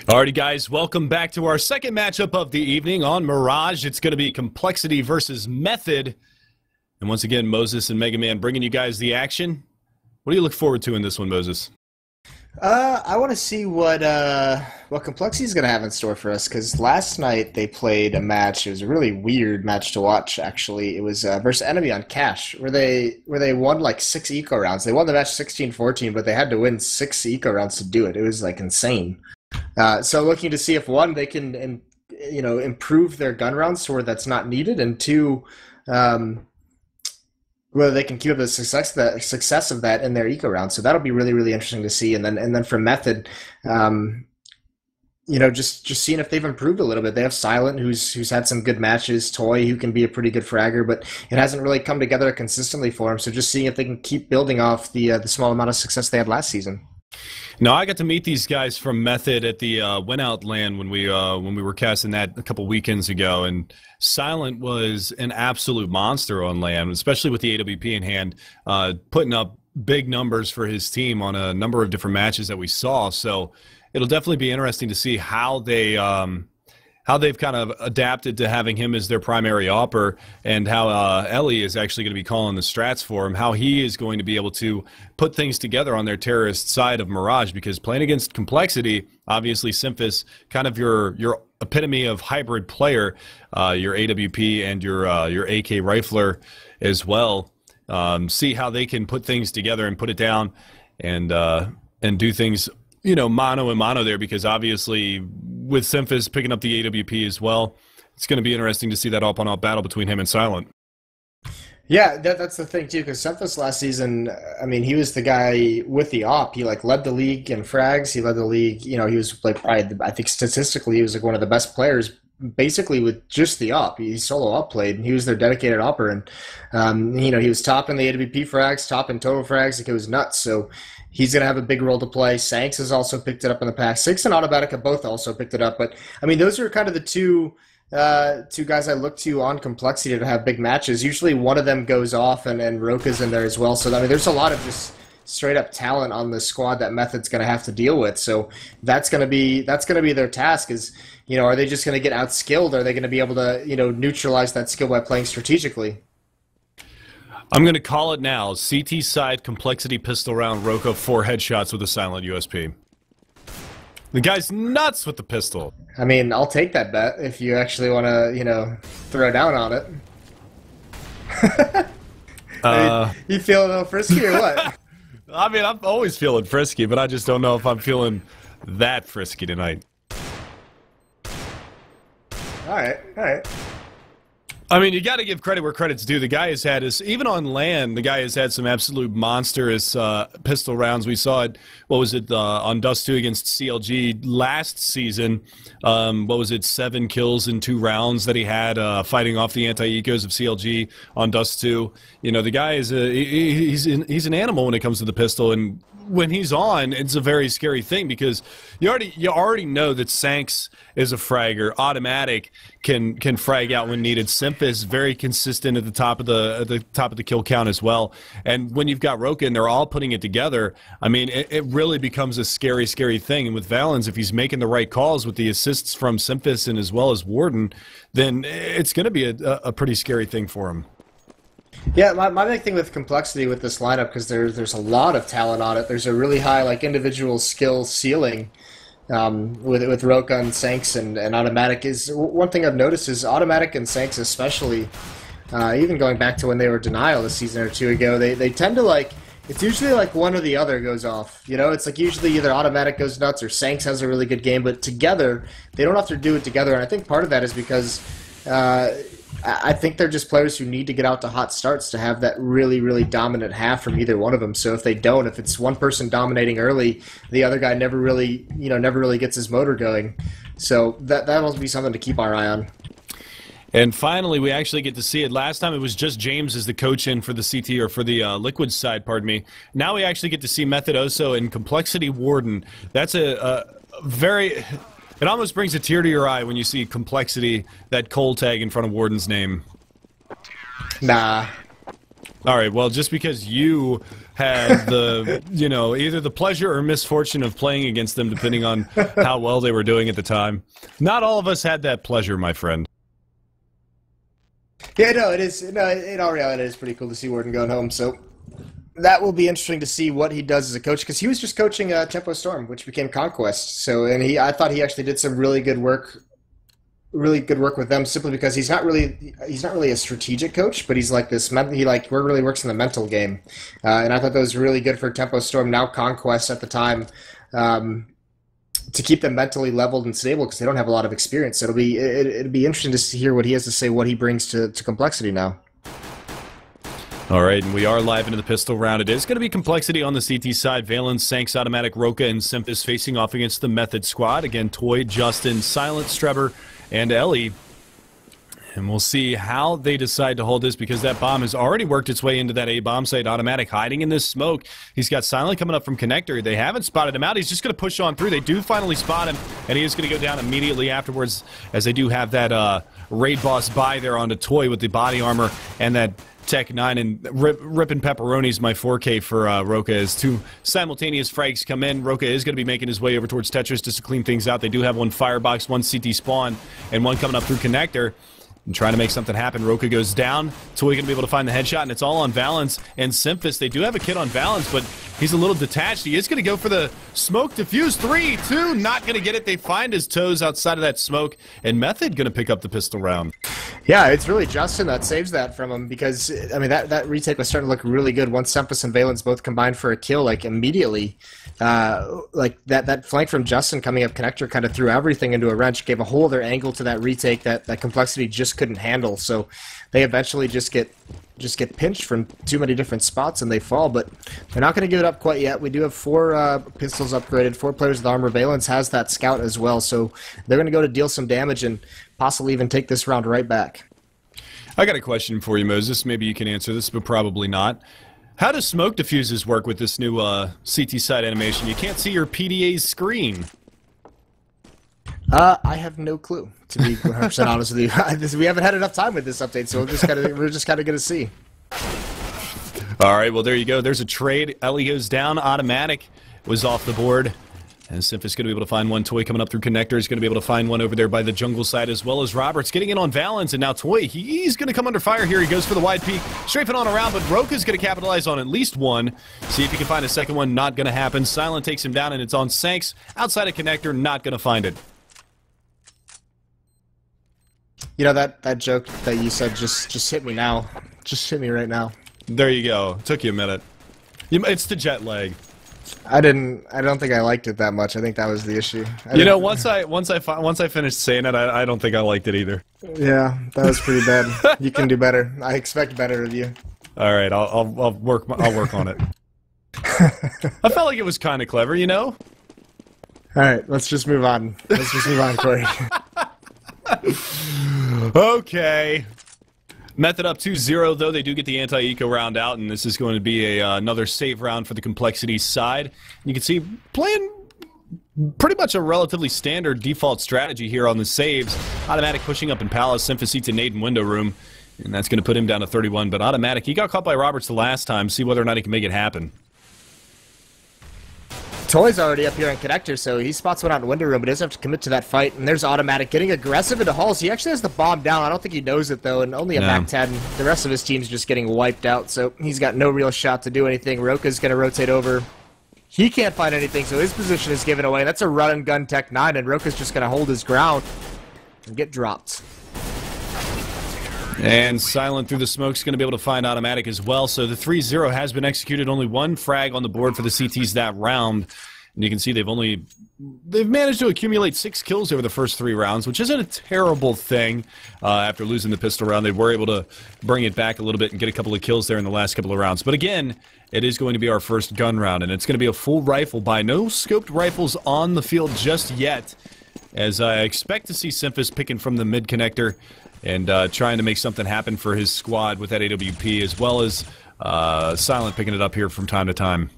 Alrighty, guys, welcome back to our second matchup of the evening on Mirage. It's going to be compLexity versus Method. And once again, Moses and Mega Man bringing you guys the action. What do you look forward to in this one, Moses? I want to see what compLexity is going to have in store for us, because last night they played a match. It was a really weird match to watch, actually. It was versus Enemy on Cash, where they won like 6 eco rounds. They won the match 16-14, but they had to win 6 eco rounds to do it. It was like insane. So looking to see if, one, they can improve their gun rounds to where that's not needed, and two, whether they can keep up the success of that in their eco round. So that'll be really, really interesting to see. And then for Method, just seeing if they've improved a little bit. They have Silent, who's had some good matches, Toy, who can be a pretty good fragger, but it hasn't really come together consistently for him. So just seeing if they can keep building off the small amount of success they had last season. No, I got to meet these guys from Method at the Went Out LAN when we were casting that a couple weekends ago, and Silent was an absolute monster on LAN, especially with the AWP in hand, putting up big numbers for his team on a number of different matches that we saw. So it'll definitely be interesting to see how they've kind of adapted to having him as their primary opper, and how Ellie is actually going to be calling the strats for him, how he is going to be able to put things together on their terrorist side of Mirage, because playing against compLexity, obviously Symphus, kind of your epitome of hybrid player, your AWP and your AK rifler as well. See how they can put things together and put it down and do things, mano and mano there, because obviously with Symphus picking up the AWP as well, it's going to be interesting to see that up-on-up battle between him and Silent. Yeah, that's the thing too, because Symphus last season, I mean, he was the guy with the op. He led the league in frags. He led the league. He was probably, I think statistically, he was one of the best players, basically with just the op. He solo op played, and he was their dedicated opper. And he was top in the AWP frags, top in total frags. It was nuts. So he's going to have a big role to play. Sanks has also picked it up in the past. Six and Automatic have both also picked it up. But I mean, those are kind of the two guys I look to on compLexity to have big matches. Usually one of them goes off, and Roka's in there as well. So I mean, there's a lot of just straight up talent on the squad that Method's going to have to deal with. So that's going to be their task. Is are they just going to get outskilled? Or are they going to be able to neutralize that skill by playing strategically? I'm going to call it now. CT side compLexity pistol round, Roka 4 headshots with a Silent USP. The guy's nuts with the pistol. I mean, I'll take that bet if you actually want to, throw down on it. You feel a little frisky or what? I mean, I'm always feeling frisky, but I just don't know if I'm feeling that frisky tonight. All right. I mean, you got to give credit where credit's due. The guy has had even on LAN, the guy has had some absolute monstrous pistol rounds. We saw it, on Dust 2 against CLG last season. 7 kills in 2 rounds that he had fighting off the anti-ecos of CLG on Dust 2. The guy is he's an animal when it comes to the pistol, and when he's on, it's a very scary thing, because you already know that Sanks is a fragger. Automatic can frag out when needed. Symphus very consistent at the top of the kill count as well. And when you've got Roka and they're all putting it together, I mean, it really becomes a scary, scary thing. And with Valens, if he's making the right calls with the assists from Symphus and as well as Warden, then it's going to be a pretty scary thing for him. Yeah, my big thing with compLexity with this lineup, because there's a lot of talent on it. There's a really high individual skill ceiling with Roka and Sanks and Automatic. Is one thing I've noticed is Automatic and Sanks especially, even going back to when they were Denial a season or two ago, they tend to it's usually one or the other goes off. It's usually either Automatic goes nuts or Sanks has a really good game, but together they don't have to do it together. And I think part of that is because I think they're just players who need to get out to hot starts to have that really, really dominant half from either one of them. So if they don't, if it's one person dominating early, the other guy never really gets his motor going. So that'll be something to keep our eye on. And finally, we actually get to see it. Last time it was just James as the coach in for the CT, or for the Liquid side, pardon me. Now we actually get to see Method Oso and compLexity Warden. That's a very... It almost brings a tear to your eye when you see compLexity, that coal tag in front of Warden's name. Nah. All right, well, just because you had the, you know, either the pleasure or misfortune of playing against them, depending on how well they were doing at the time. Not all of us had that pleasure, my friend. Yeah, no, it is. No, in all reality, it is pretty cool to see Warden going home. So that will be interesting to see what he does as a coach, because he was just coaching Tempo Storm, which became Conquest. So, and I thought he actually did some really good work with them, simply because he's not really a strategic coach, but he's like this. He really works in the mental game, and I thought that was really good for Tempo Storm, now Conquest at the time, to keep them mentally leveled and stable, because they don't have a lot of experience. So it'd be interesting to hear what he has to say, what he brings to compLexity now. All right, and we are live into the pistol round. It is going to be compLexity on the CT side. Valence, Sanks, Automatic, Roka, and Simphis facing off against the Method squad. Again, Toy, Justin, Silent, Strebber, and Ellie. And we'll see how they decide to hold this, because that bomb has already worked its way into that A bomb site. Automatic hiding in this smoke. He's got Silent coming up from Connector. They haven't spotted him out. He's just going to push on through. They do finally spot him, and he is going to go down immediately afterwards, as they do have that raid boss buy there onto Toy with the body armor and that Tech 9, and ripping pepperonis my 4K for Roka, as two simultaneous frags come in. Roka is going to be making his way over towards Tetris just to clean things out. They do have one firebox, one CT spawn, and one coming up through Connector. And trying to make something happen. Roka goes down. Toy going to be able to find the headshot, and it's all on Valence and Simphis. They do have a kid on Valence, but he's a little detached. He is going to go for the smoke defuse. 3, 2, not going to get it. They find his toes outside of that smoke, and Method going to pick up the pistol round. Yeah, it's really Justin that saves that from him, because, I mean, that retake was starting to look really good once Simphis and Valence both combined for a kill, like, immediately. Like, that flank from Justin coming up Connector kind of threw everything into a wrench, gave a whole other angle to that retake that compLexity just couldn't handle. So they eventually just get pinched from too many different spots, and they fall, but they're not going to give it up quite yet. We do have 4 pistols upgraded, 4 players with armor. Valence has that scout as well, so they're going to go to deal some damage and possibly even take this round right back. I got a question for you, Moses. Maybe you can answer this, but probably not. How does smoke diffuses work with this new CT side animation? You can't see your PDA's screen. I have no clue, to be 100% honest with you. We haven't had enough time with this update, so we're just kind of going to see. All right, well, there you go. There's a trade. Ellie goes down. Automatic was off the board. And Simphis going to be able to find one. Toy coming up through Connector is going to be able to find one over there by the jungle side, as well as Roberts getting in on Valence. And now Toy, he's going to come under fire here. He goes for the wide peak, strafing on around, but Roka's going to capitalize on at least one. See if he can find a second one. Not going to happen. Silent takes him down, and it's on Sanks outside of Connector. Not going to find it. You know, that joke that you said just hit me now. Just hit me right now. There you go. Took you a minute. It's the jet lag. I don't think I liked it that much. I think that was the issue. You know, once I finished saying it, I don't think I liked it either. Yeah, that was pretty bad. You can do better. I expect better of you. All right, I'll work on it. I felt like it was kind of clever, you know. All right, let's just move on. Let's just move on, Corey. Okay. Method up 2-0, though. They do get the anti-eco round out, and this is going to be another save round for the compLexity side. You can see playing pretty much a relatively standard default strategy here on the saves. Automatic pushing up in Palace, Simphis eats a nade in window room, and that's going to put him down to 31. But Automatic, he got caught by Roberts the last time. See whether or not he can make it happen. Toy's already up here in Connector, so he spots one out in window room, but doesn't have to commit to that fight. And there's Automatic getting aggressive into Halls. He actually has the bomb down. I don't think he knows it, though, and only a back 10. The rest of his team's just getting wiped out, so he's got no real shot to do anything. Roka's going to rotate over. He can't find anything, so his position is given away. That's a run-and-gun Tech 9, and Roka's just going to hold his ground and get dropped. And Silent through the smoke's going to be able to find Automatic as well. So the 3-0 has been executed. Only one frag on the board for the CTs that round. And you can see they've managed to accumulate 6 kills over the first 3 rounds, which isn't a terrible thing. After losing the pistol round, they were able to bring it back a little bit and get a couple of kills there in the last couple of rounds. But again, it is going to be our first gun round, and it's going to be a full rifle buy. No scoped rifles on the field just yet, as I expect to see Simphis picking from the mid connector and trying to make something happen for his squad with that AWP, as well as Silent picking it up here from time to time.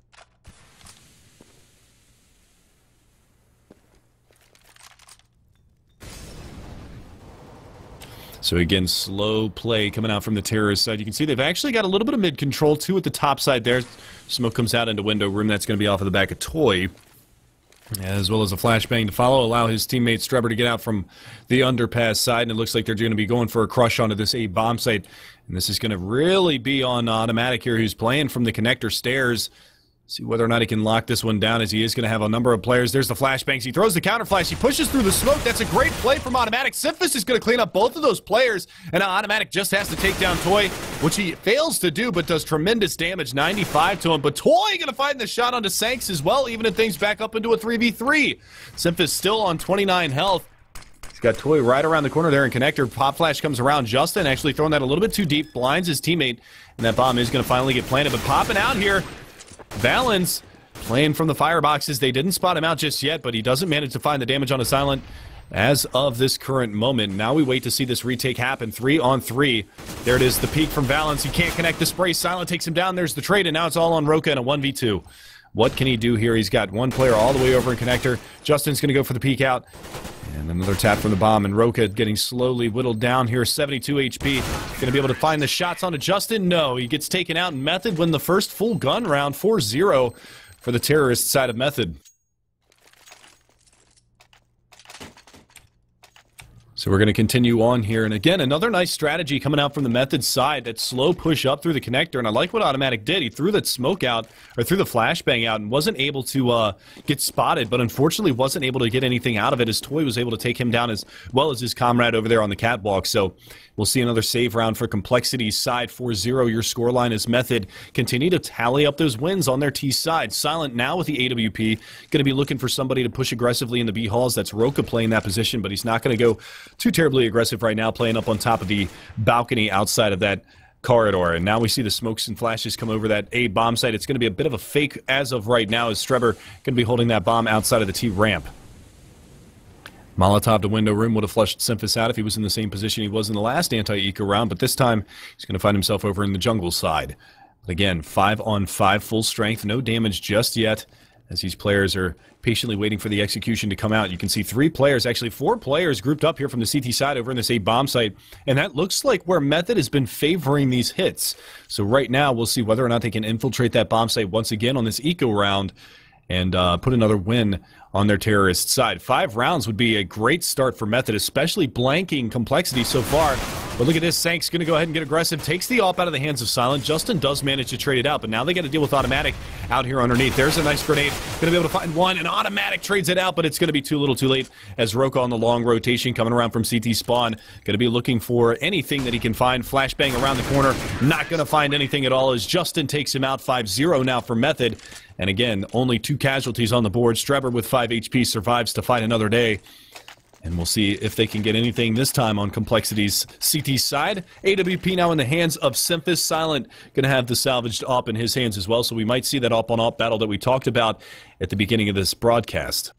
So again, slow play coming out from the terrorist side. You can see they've actually got a little bit of mid control too at the top side there. Smoke comes out into window room. That's going to be off of the back of Toy. As well as a flashbang to follow, allow his teammate Strebber to get out from the underpass side, and it looks like they're going to be going for a crush onto this A bomb site, and this is going to really be on Automatic here, who's playing from the connector stairs. See whether or not he can lock this one down, as he is going to have a number of players. There's the flashbangs. He throws the counter flash. He pushes through the smoke. That's a great play from Automatic. Simphis is going to clean up both of those players, and now Automatic just has to take down Toy, which he fails to do, but does tremendous damage, 95 to him. But Toy going to find the shot onto Sanks as well, evening things back up into a 3v3. Simphis still on 29 health. He's got Toy right around the corner there in connector. Pop flash comes around. Justin actually throwing that a little bit too deep, blinds his teammate, and that bomb is going to finally get planted. But popping out here, Valens playing from the fireboxes. They didn't spot him out just yet, but he doesn't manage to find the damage on a Silent as of this current moment. Now we wait to see this retake happen. 3-on-3. There it is, the peek from Valens. He can't connect the spray. Silent takes him down. There's the trade, and now it's all on Roka in a 1v2. What can he do here? He's got one player all the way over in connector. Justin's going to go for the peek out. And another tap from the bomb, and Roka getting slowly whittled down here. 72 HP. Going to be able to find the shots onto Justin? No, he gets taken out, and Method win the first full gun round. 4-0 for the terrorist side of Method. So we're going to continue on here, and again, another nice strategy coming out from the Method side. That slow push up through the connector, and I like what Automatic did. He threw that smoke out, or threw the flashbang out, and wasn't able to get spotted, but unfortunately wasn't able to get anything out of it, as Toy was able to take him down as well as his comrade over there on the catwalk. So we'll see another save round for complexity's side. 4-0 your scoreline as Method continue to tally up those wins on their T side. Silent now with the AWP, going to be looking for somebody to push aggressively in the B halls. That's Roka playing that position, but he's not going to go too terribly aggressive right now, playing up on top of the balcony outside of that corridor. And now we see the smokes and flashes come over that A bomb site. It's going to be a bit of a fake as of right now, as Strebber going to be holding that bomb outside of the T ramp. Molotov to window room would have flushed Simphis out if he was in the same position he was in the last anti-eco round, but this time he's going to find himself over in the jungle side. But again, 5-on-5 full strength, no damage just yet, as these players are patiently waiting for the execution to come out. You can see 3 players, actually 4 players grouped up here from the CT side over in this A bomb site, and that looks like where Method has been favoring these hits. So right now we'll see whether or not they can infiltrate that bomb site once again on this eco round and put another win on their terrorist side. 5 rounds would be a great start for Method, especially blanking complexity so far. But look at this, Sank's going to go ahead and get aggressive, takes the AWP out of the hands of Silent. Justin does manage to trade it out, but now they got to deal with Automatic out here underneath. There's a nice grenade, going to be able to find one, and Automatic trades it out, but it's going to be too little too late, as Roka on the long rotation coming around from CT spawn, going to be looking for anything that he can find. Flashbang around the corner, not going to find anything at all, as Justin takes him out. 5-0 now for Method. And again, only 2 casualties on the board. Strebber with 5 HP survives to fight another day. And we'll see if they can get anything this time on Complexity's CT side. AWP now in the hands of Simphis. Silent going to have the salvaged AWP in his hands as well, so we might see that AWP-on-AWP battle that we talked about at the beginning of this broadcast.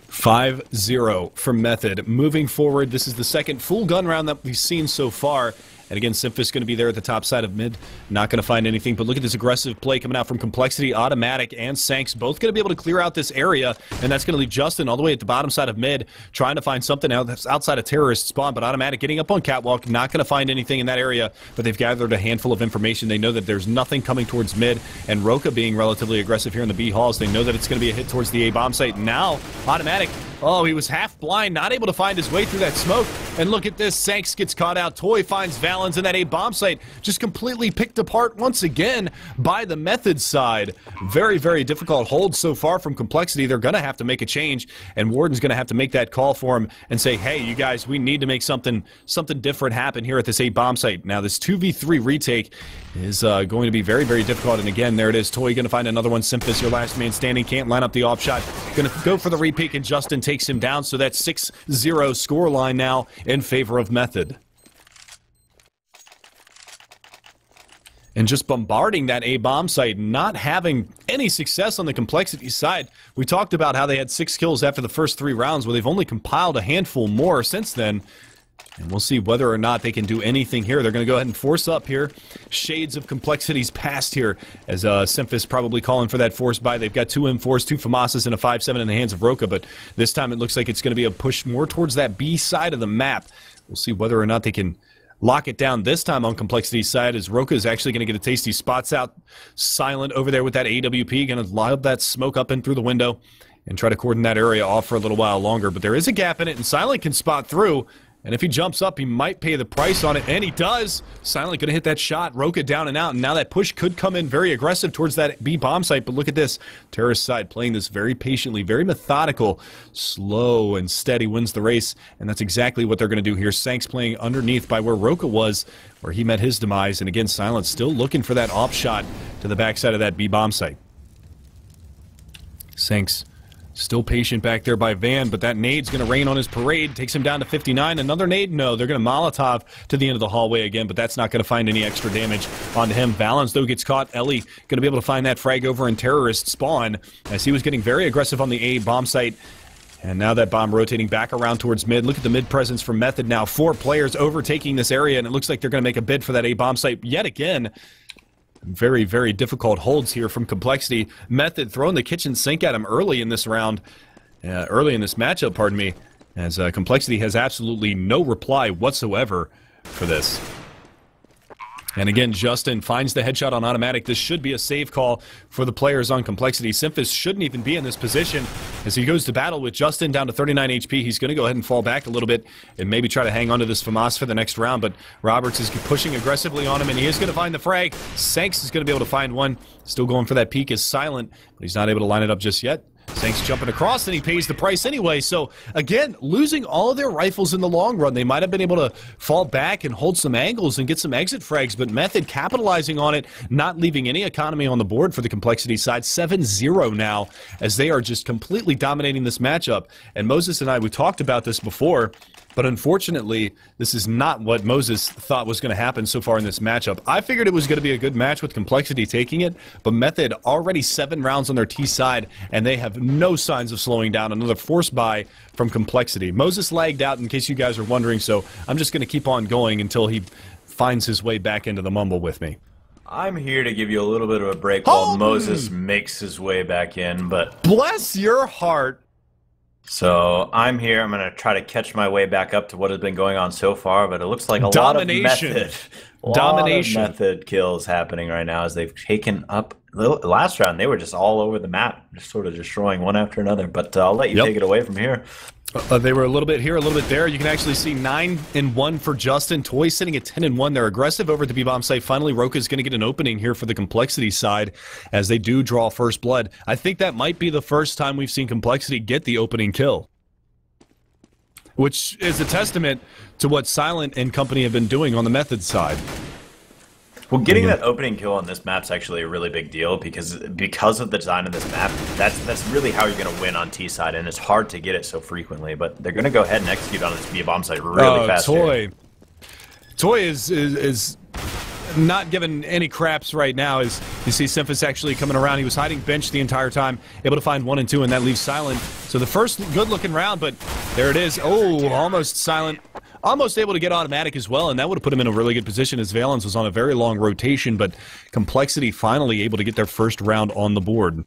5-0 for Method. Moving forward, this is the second full gun round that we've seen so far. And again, Simphis going to be there at the top side of mid. Not going to find anything, but look at this aggressive play coming out from Complexity. Automatic and Sanks both going to be able to clear out this area, and that's going to leave Justin all the way at the bottom side of mid, trying to find something that's outside of terrorist spawn, but Automatic getting up on catwalk, not going to find anything in that area, but they've gathered a handful of information. They know that there's nothing coming towards mid, and Roka being relatively aggressive here in the B halls, they know that it's going to be a hit towards the A bomb site. Now, Automatic, oh, he was half blind, not able to find his way through that smoke, and look at this, Sanks gets caught out. Toy finds Valens in that A bomb site, just completely picked apart once again by the Method side. Very, very difficult hold so far from Complexity. They're going to have to make a change, and Warden's going to have to make that call for him and say, hey, you guys, we need to make something different happen here at this A bomb site. Now, this 2v3 retake is going to be very, very difficult, and again, there it is. Toy going to find another one. Simphis, your last man standing, can't line up the off shot. Going to go for the repeat, and Justin takes him down, so that's 6-0 scoreline now in favor of Method. And just bombarding that A bomb site, not having any success on the Complexity side. We talked about how they had 6 kills after the first 3 rounds, where they've only compiled a handful more since then. And we'll see whether or not they can do anything here. They're going to go ahead and force up here. Shades of complexity's past here, as Simphis probably calling for that force buy. They've got 2 M4s, 2 FAMASas, and a 5.7 in the hands of Roka, but this time it looks like it's going to be a push more towards that B side of the map. We'll see whether or not they can lock it down this time on complexity's side, as Roka is actually going to get a tasty spots out. Silent over there with that AWP, going to lob that smoke up in through the window and try to cordon that area off for a little while longer, but there is a gap in it, and Silent can spot through. And if he jumps up, he might pay the price on it, and he does. Silent going to hit that shot, Roka down and out, and now that push could come in very aggressive towards that B bomb site, but look at this. Terrorist side playing this very patiently, very methodical, slow and steady wins the race, and that's exactly what they're going to do here. Sank's playing underneath by where Roka was, where he met his demise, and again, Silent still looking for that off shot to the backside of that B bomb site. Sank's still patient back there by Van, but that nade's going to rain on his parade. Takes him down to 59. Another nade? No, they're going to Molotov to the end of the hallway again, but that's not going to find any extra damage onto him. Valens, though, gets caught. Ellie going to be able to find that frag over in Terrorist spawn, as he was getting very aggressive on the A bomb site. And now that bomb rotating back around towards mid. Look at the mid presence from Method now. 4 players overtaking this area, and it looks like they're going to make a bid for that A bomb site yet again. Very, very difficult holds here from compLexity. Method throwing the kitchen sink at him early in this round, early in this matchup, pardon me, as compLexity has absolutely no reply whatsoever for this. And again, Justin finds the headshot on automatic. This should be a save call for the players on compLexity. Simphis shouldn't even be in this position as he goes to battle with Justin down to 39 HP. He's going to go ahead and fall back a little bit and maybe try to hang on to this FAMAS for the next round, but Roberts is pushing aggressively on him, and he is going to find the frag. Sanks is going to be able to find one. Still going for that peek is Silent, but he's not able to line it up just yet. Sanks jumping across, and he pays the price anyway. So, again, losing all of their rifles in the long run. They might have been able to fall back and hold some angles and get some exit frags, but Method capitalizing on it, not leaving any economy on the board for the compLexity side. 7-0 now, as they are just completely dominating this matchup. And Moses and I, we talked about this before, but unfortunately, this is not what Moses thought was going to happen so far in this matchup. I figured it was going to be a good match with compLexity taking it, but Method already 7 rounds on their T side, and they have no signs of slowing down. Another force buy from compLexity. Moses lagged out, in case you guys are wondering, so I'm just going to keep on going until he finds his way back into the mumble with me. I'm here to give you a little bit of a break while Moses makes his way back in, but... Bless your heart! So I'm here. I'm going to try to catch my way back up to what has been going on so far, but it looks like a lot of method kills happening right now as they've taken up. Last round, they were just all over the map, just sort of destroying one after another, but I'll let you take it away from here. They were a little bit here, a little bit there. You can actually see 9-1 for Justin. Toy sitting at 10-1. They're aggressive over at the B-bomb site. Finally, Roka's going to get an opening here for the compLexity side as they do draw first blood. I think that might be the first time we've seen compLexity get the opening kill, which is a testament to what Silent and company have been doing on the Method side. Well, getting that opening kill on this map's actually a really big deal because of the design of this map. That's really how you're going to win on T side, and it's hard to get it so frequently. But they're going to go ahead and execute on this B bomb site really fast. Toy is not given any craps right now. As you see, Simphis actually coming around. He was hiding bench the entire time, able to find 1 and 2, and that leaves Silent. So the first good-looking round, but there it is. Oh, almost Silent. Almost able to get automatic as well, and that would have put him in a really good position as Valens was on a very long rotation, but compLexity finally able to get their first round on the board.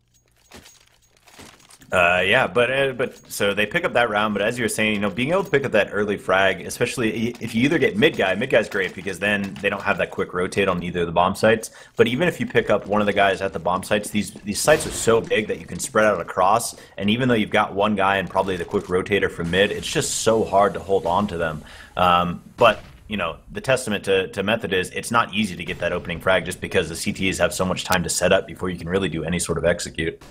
Yeah, but so they pick up that round, but as you were saying, you know, being able to pick up that early frag, especially if you either get mid-guy's great because then they don't have that quick rotate on either of the bomb sites, but even if you pick up one of the guys at the bomb sites, these sites are so big that you can spread out across, and even though you've got one guy and probably the quick rotator from mid, it's just so hard to hold on to them. But you know, the testament to Method is it's not easy to get that opening frag just because the CTs have so much time to set up before you can really do any sort of execute.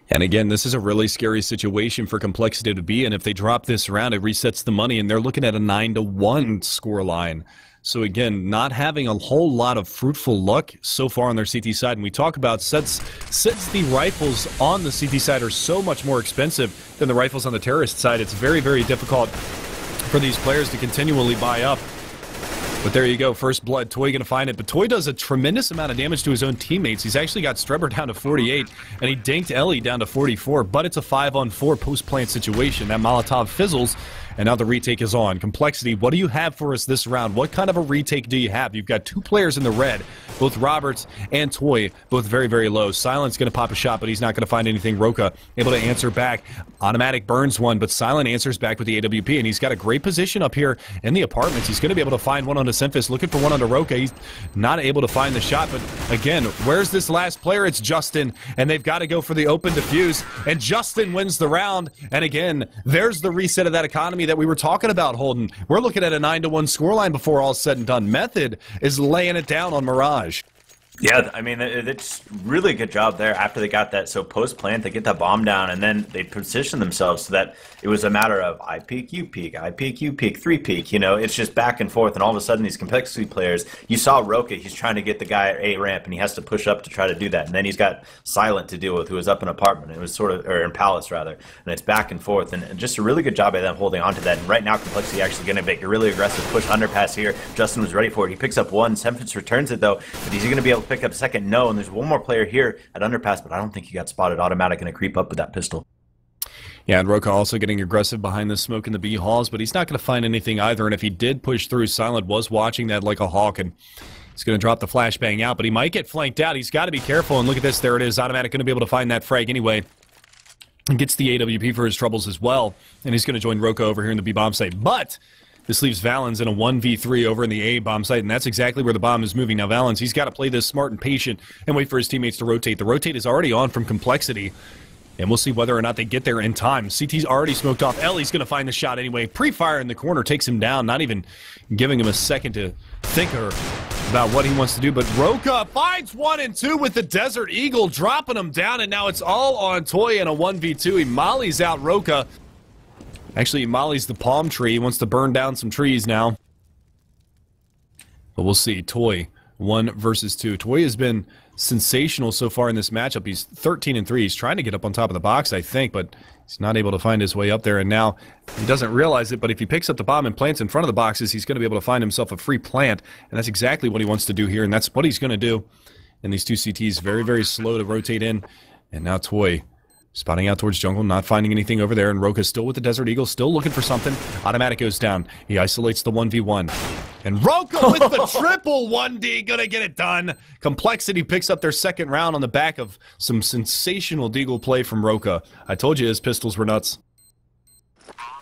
And again, this is a really scary situation for compLexity to be in. If they drop this round, it resets the money, and they're looking at a 9-1 score line. So again, not having a whole lot of fruitful luck so far on their CT side. And we talk about since the rifles on the CT side are so much more expensive than the rifles on the terrorist side, it's very, very difficult for these players to continually buy up. But there you go, first blood. Toy going to find it, but Toy does a tremendous amount of damage to his own teammates. He's actually got Strebber down to 48, and he dinked Ellie down to 44, but it's a 5-on-4 post-plant situation. That Molotov fizzles, And now the retake is on. compLexity, what do you have for us this round? What kind of a retake do you have? You've got 2 players in the red, both Roberts and Toy, both very, very low. Silent's going to pop a shot, but he's not going to find anything. Roka able to answer back. Automatic burns one, but Silent answers back with the AWP, and he's got a great position up here in the apartments. He's going to be able to find one onto Simphis, looking for one onto Roka. He's not able to find the shot, but again, where's this last player? It's Justin, and they've got to go for the open defuse, and Justin wins the round. And again, there's the reset of that economy that we were talking about, Holden. We're looking at a 9-1 scoreline before all's said and done. Method is laying it down on Mirage. Yeah, I mean, it's really good job there after they got that. So post-plant, they get that bomb down, and then they position themselves so that it was a matter of I peek, you peek, I peek, you peek, 3 peek. You know, it's just back and forth, and all of a sudden these compLexity players, you saw Roka, he's trying to get the guy at A ramp, and he has to push up to try to do that. And then he's got Silent to deal with, who was up in apartment. It was sort of, or in Palace, rather. And it's back and forth, and just a really good job by them holding on to that. And right now, compLexity actually going to make a really aggressive push underpass here. Justin was ready for it. He picks up one. Simphis returns it, though, but is he going to be able to pick up second? No, and there's one more player here at underpass, but I don't think he got spotted. Automatic going to creep up with that pistol. Yeah, and Roka also getting aggressive behind the smoke in the B halls, but he's not going to find anything either. And if he did push through, Silent was watching that like a hawk, and he's going to drop the flashbang out, but he might get flanked out. He's got to be careful, and look at this. There it is. Automatic going to be able to find that frag anyway. And gets the AWP for his troubles as well, and he's going to join Roka over here in the B bomb site. But this leaves Valens in a 1v3 over in the A bomb site, and that's exactly where the bomb is moving. Now, Valens, he's got to play this smart and patient and wait for his teammates to rotate. The rotate is already on from compLexity, and we'll see whether or not they get there in time. CT's already smoked off. Ellie's going to find the shot anyway. Pre-fire in the corner takes him down, not even giving him a second to think about what he wants to do. But Roka finds 1 and 2 with the Desert Eagle, dropping him down, and now it's all on Toy in a 1v2. He mollies out Roka. Actually, he mollies the palm tree. He wants to burn down some trees now. But we'll see. Toy, 1 versus 2. Toy has been sensational so far in this matchup. He's 13 and 3. He's trying to get up on top of the box, I think, but he's not able to find his way up there. And now he doesn't realize it, but if he picks up the bomb and plants in front of the boxes, he's going to be able to find himself a free plant. And that's exactly what he wants to do here, and that's what he's going to do. And these 2 CTs very, very slow to rotate in. And now Toy spotting out towards jungle, not finding anything over there, and Roka's still with the Desert Eagle, still looking for something. Automatic goes down. He isolates the 1v1. And Roka with the triple 1D, gonna get it done. compLexity picks up their second round on the back of some sensational deagle play from Roka. I told you his pistols were nuts.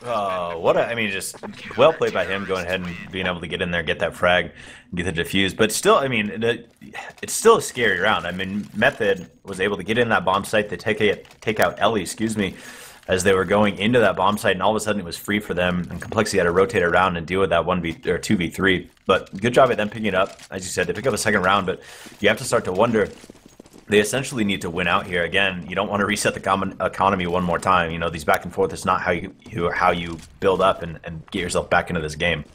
I mean, just well played by him, going ahead and being able to get in there, get that frag, and get the defuse. But still, I mean, it's still a scary round. I mean, Method was able to get in that bomb site. They take out Ellie, excuse me, as they were going into that bomb site, and all of a sudden it was free for them. And compLexity had to rotate around and deal with that 1v or 2v3. But good job at them picking it up. As you said, they pick up a second round, but you have to start to wonder. They essentially need to win out here. Again, you don't want to reset the economy one more time. You know, these back and forth is not how you build up and get yourself back into this game.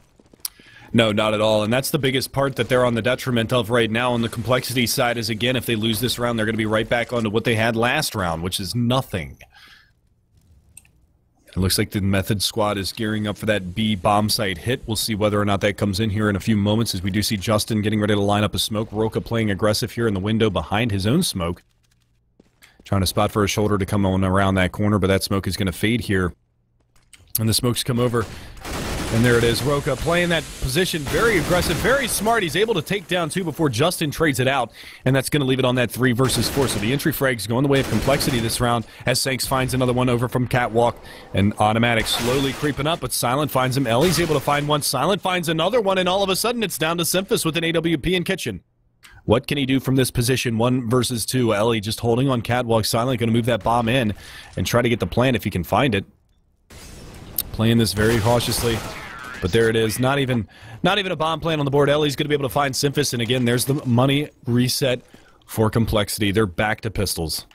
No, not at all. And that's the biggest part that they're on the detriment of right now on the compLexity side is, again, if they lose this round, they're going to be right back onto what they had last round, which is nothing. It looks like the Method squad is gearing up for that B bomb site hit. We'll see whether or not that comes in here in a few moments, as we do see Justin getting ready to line up a smoke. Roka playing aggressive here in the window behind his own smoke. Trying to spot for a shoulder to come on around that corner, but that smoke is going to fade here. And the smokes come over. And there it is, Roka playing that position, very aggressive, very smart. He's able to take down 2 before Justin trades it out, and that's going to leave it on that 3 versus 4. So the entry frag's going the way of compLexity this round, as Sanks finds another one over from Catwalk, and Automatic slowly creeping up, but Silent finds him. Ellie's able to find one. Silent finds another one, and all of a sudden it's down to Simphis with an AWP in kitchen. What can he do from this position? 1 versus 2. Ellie just holding on Catwalk. Silent going to move that bomb in and try to get the plant if he can find it. Playing this very cautiously. But there it is. Not even a bomb plant on the board. Ellie's going to be able to find Simphis, and again, there's the money reset for compLexity. They're back to pistols.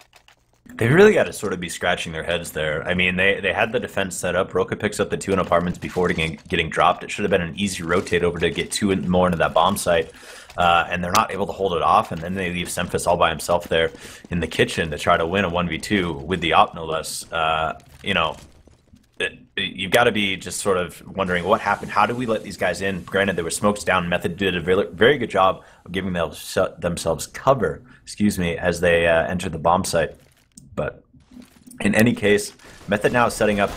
They really got to sort of be scratching their heads there. I mean, they had the defense set up. Roka picks up the 2 in apartments before getting dropped. It should have been an easy rotate over to get 2 more into that bomb site. And they're not able to hold it off, and then they leave Simphis all by himself there in the kitchen to try to win a 1v2 with the op, no less. You know, you've got to be just sort of wondering what happened. How do we let these guys in? Granted, there were smokes down. Method did a very, very good job of giving themselves cover, excuse me, as they entered the bomb site. But in any case, Method now is setting up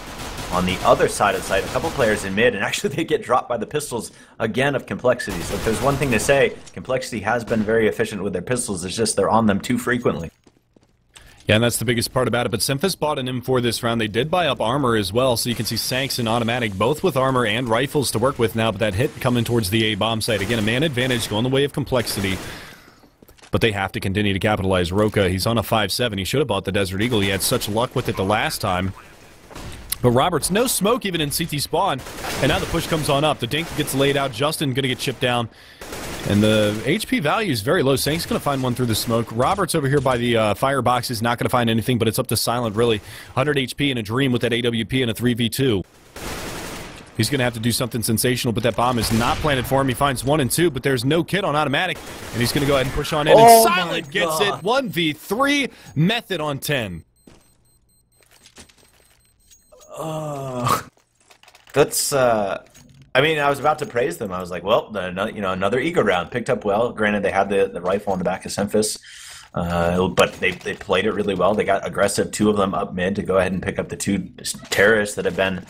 on the other side of the site, a couple players in mid, and actually they get dropped by the pistols again of compLexity. So if there's one thing to say, compLexity has been very efficient with their pistols. It's just they're on them too frequently. Yeah, and that's the biggest part about it. But Semphis bought an M4 this round. They did buy up armor as well, so you can see Sanks and Automatic both with armor and rifles to work with now. But that hit coming towards the A bomb site. Again, a man advantage going the way of compLexity. But they have to continue to capitalize. Roka, he's on a 5-7. He should have bought the Desert Eagle. He had such luck with it the last time. But Roberts, no smoke even in CT spawn. And now the push comes on up. The dink gets laid out. Justin going to get chipped down. And the HP value is very low. Sank's going to find one through the smoke. Roberts over here by the firebox is not going to find anything, but it's up to Silent, really. 100 HP in a dream with that AWP and a 3v2. He's going to have to do something sensational, but that bomb is not planted for him. He finds 1 and 2, but there's no kit on Automatic. And he's going to go ahead and push on in. And Silent gets it. 1v3. Method on 10. That's... I mean, I was about to praise them. I was like, well, another ego round picked up well. Granted, they had the rifle on the back of Semphis, but they played it really well. They got aggressive, 2 of them up mid to go ahead and pick up the 2 terrorists that have been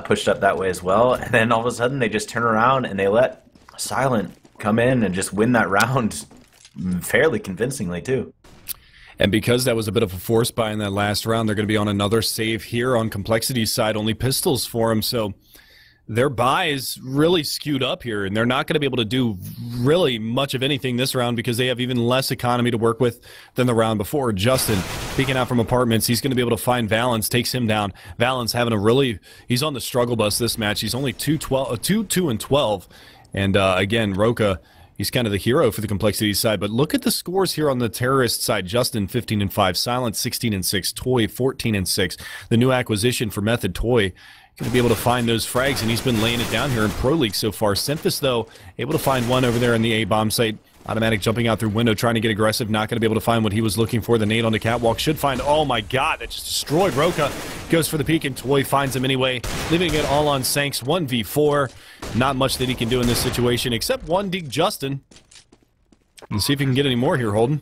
pushed up that way as well. And then all of a sudden, they just turn around and they let Silent come in and just win that round fairly convincingly too. And because that was a bit of a force buy in that last round, they're going to be on another save here on compLexity's side. Only pistols for him, so their buy is really skewed up here, and they're not going to be able to do really much of anything this round because they have even less economy to work with than the round before. Justin, peeking out from apartments, he's going to be able to find Valens, takes him down. Valens having a really, he's on the struggle bus this match. He's only 2-2-12, and again, Roka, he's kind of the hero for the compLexity side. But look at the scores here on the terrorist side. Justin 15-5, Silent 16-6, Toy 14-6. The new acquisition for Method, Toy, going to be able to find those frags, and he's been laying it down here in Pro League so far. Semphis, though, able to find one over there in the A-bomb site. Automatic jumping out through window, trying to get aggressive, not going to be able to find what he was looking for. The nade on the catwalk should find, oh my god, that just destroyed Roka. Goes for the peek, and Toy finds him anyway, leaving it all on Sanks. 1v4. Not much that he can do in this situation, except one deke Justin. Let's see if he can get any more here, Holden.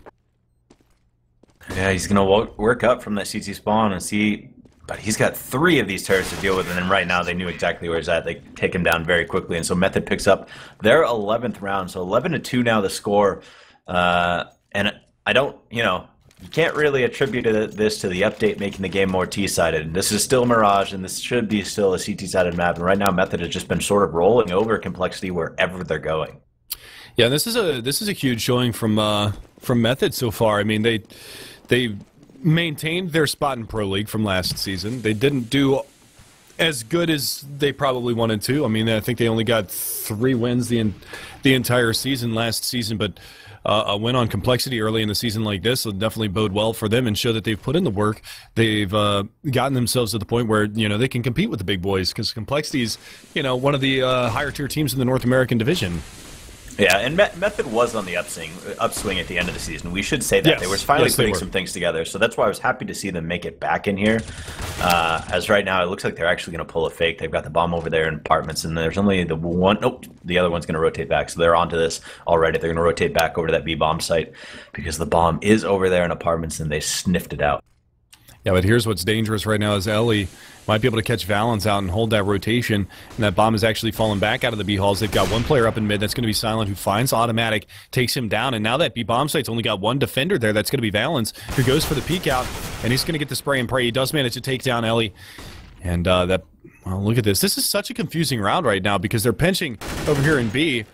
Yeah, he's going to work up from that CT spawn and see... But he's got 3 of these terrorists to deal with, and then right now they knew exactly where he's at. They take him down very quickly, and so Method picks up their 11th round. So 11-2 now the score. And I don't, you can't really attribute this to the update making the game more T-sided. This is still Mirage, and this should be still a CT-sided map. And right now Method has just been sort of rolling over compLexity wherever they're going. Yeah, this is a huge showing from Method so far. I mean, they maintained their spot in Pro League from last season. They didn't do as good as they probably wanted to. I mean, I think they only got 3 wins the entire season last season, but a win on compLexity early in the season like this will definitely bode well for them and show that they've put in the work. They've gotten themselves to the point where, they can compete with the big boys, because compLexity is, one of the higher tier teams in the North American division. Yeah, and Method was on the upswing at the end of the season. We should say that. Yes. They were finally putting were. some things together. So that's why I was happy to see them make it back in here. As right now, it looks like they're actually going to pull a fake. They've got the bomb over there in apartments, and there's only the one. Nope, the other one's going to rotate back. So they're onto this already. They're going to rotate back over to that B bomb site because the bomb is over there in apartments, and they sniffed it out. Yeah, but here's what's dangerous right now is Ellie might be able to catch Valens out and hold that rotation, and that bomb is actually falling back out of the B halls. They've got one player up in mid. That's going to be Silent, who finds Automatic, takes him down, and now that B bomb site's only got one defender there. That's going to be Valens, who goes for the peek out, and he's going to get the spray and pray. He does manage to take down Ellie, and well, look at this. This is such a confusing round right now because they're pinching over here in B